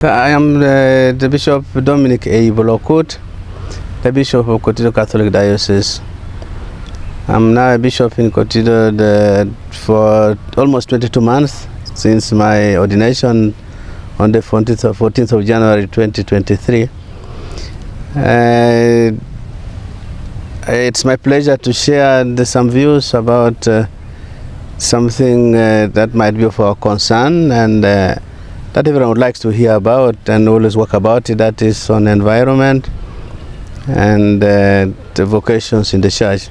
I am the Bishop Dominic Eibu, the Bishop of Kotido Catholic Diocese. I'm now a bishop in Kotido for almost 22 months since my ordination on the 14th of January 2023. It's my pleasure to share some views about something that might be of our concern and that everyone would like to hear about and always work about it. That is on environment and the vocations in the church.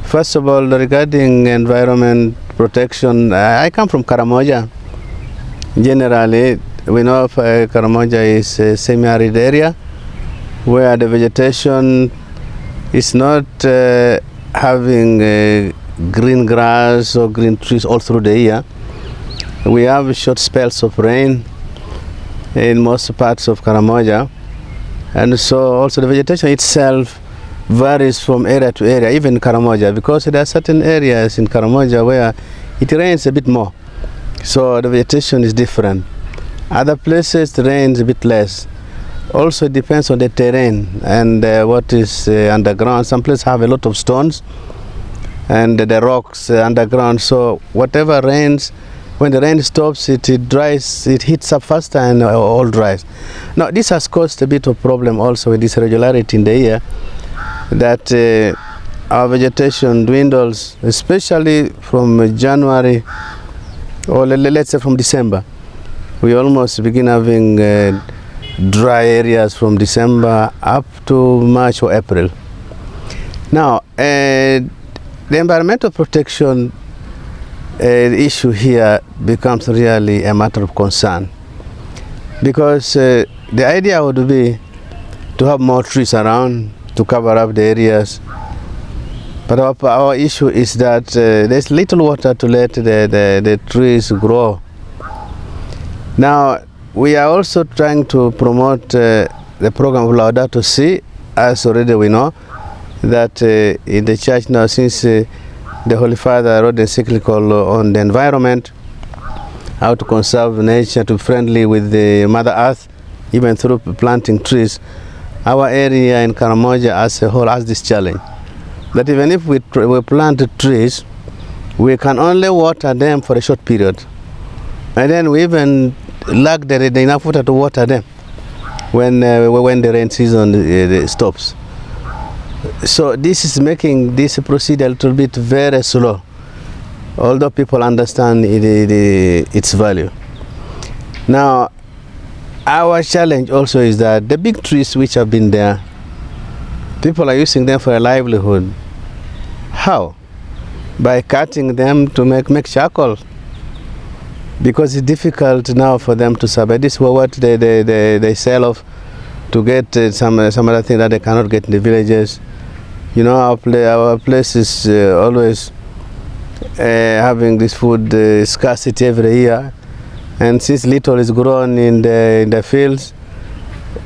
First of all, regarding environment protection, I come from Karamoja. Generally, we know Karamoja is a semi-arid area where the vegetation is not having green grass or green trees all through the year. We have short spells of rain in most parts of Karamoja, and so also the vegetation itself varies from area to area, even in Karamoja, because there are certain areas in Karamoja where it rains a bit more, so the vegetation is different. Other places it rains a bit less. Also it depends on the terrain and what is underground. Some places have a lot of stones and the rocks underground, so whatever rains, when the rain stops, it dries, it heats up faster and all dries. Now this has caused a bit of problem also with this irregularity in the year, that our vegetation dwindles, especially from January, or let's say from December. We almost begin having dry areas from December up to March or April. Now, the environmental protection issue here becomes really a matter of concern, because the idea would be to have more trees around to cover up the areas, but our issue is that there's little water to let the trees grow. Now we are also trying to promote the program of Laudato Si, as already we know that in the church now, since the Holy Father wrote the encyclical on the environment, how to conserve nature, to be friendly with the Mother Earth, even through planting trees. Our area in Karamoja as a whole has this challenge, that even if we plant trees, we can only water them for a short period. And then we even lack the enough water to water them when the rain season stops. So this is making this procedure a little bit very slow, although people understand its value. Now, our challenge also is that the big trees which have been there, people are using them for a livelihood. How? By cutting them to make charcoal, because it's difficult now for them to survive. This is what they sell off to get some other thing that they cannot get in the villages. You know, our place is always having this food scarcity every year, and since little is grown in the fields,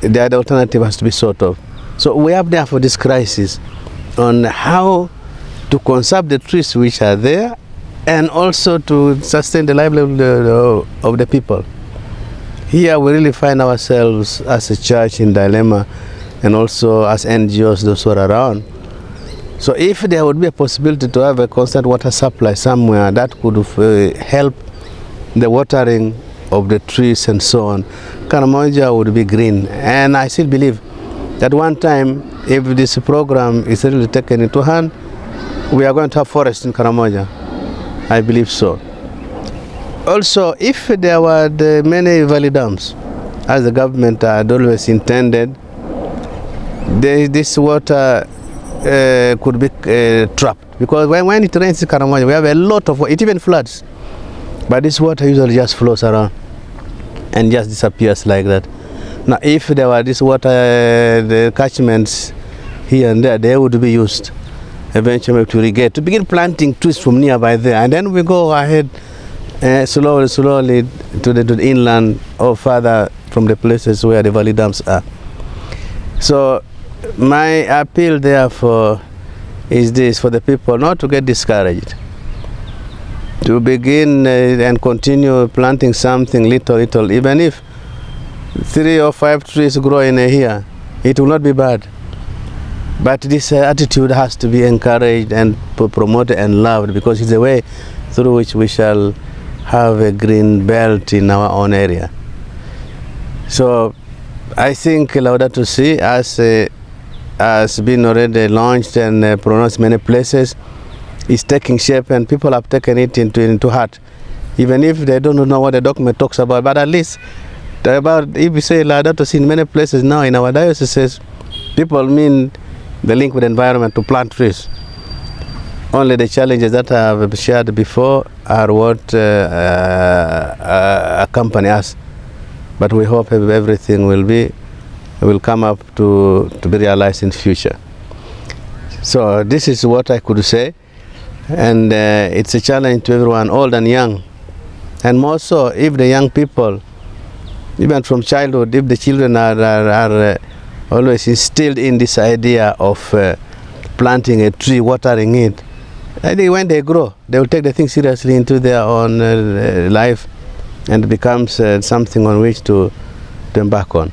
the other alternative has to be sort of. So we have therefore this crisis on how to conserve the trees which are there, and also to sustain the livelihood of the people. Here we really find ourselves as a church in dilemma, and also as NGOs, those who are around. So if there would be a possibility to have a constant water supply somewhere, that could help the watering of the trees and so on, Karamoja would be green. And I still believe that one time, if this program is really taken into hand, we are going to have forest in Karamoja. I believe so. Also, if there were many valley dams, as the government had always intended, this water could be trapped, because when it rains in Karamoja, we have a lot of water. It even floods, but this water usually just flows around and just disappears like that. Now, if there were this water, the catchments here and there, they would be used eventually to irrigate, to begin planting trees from nearby there, and then we go ahead slowly to the inland or further from the places where the valley dams are. So my appeal therefore is this, for the people not to get discouraged, to begin and continue planting something little, even if 3 or 5 trees grow in a year, it will not be bad. But this attitude has to be encouraged and promoted and loved, because it's a way through which we shall have a green belt in our own area. So I think Laudato Si has been already launched and pronounced many places, is taking shape, and people have taken it into heart, even if they don't know what the document talks about. But at least if we say Laudato Si in many places now in our dioceses, people mean the link with the environment, to plant trees. Only the challenges that I have shared before are what accompany us. But we hope everything will come up to be realized in future. So this is what I could say, and it's a challenge to everyone, old and young, and more so if the young people, even from childhood, if the children are always instilled in this idea of planting a tree, watering it, I think when they grow, they will take the thing seriously into their own life, and it becomes something on which to embark on.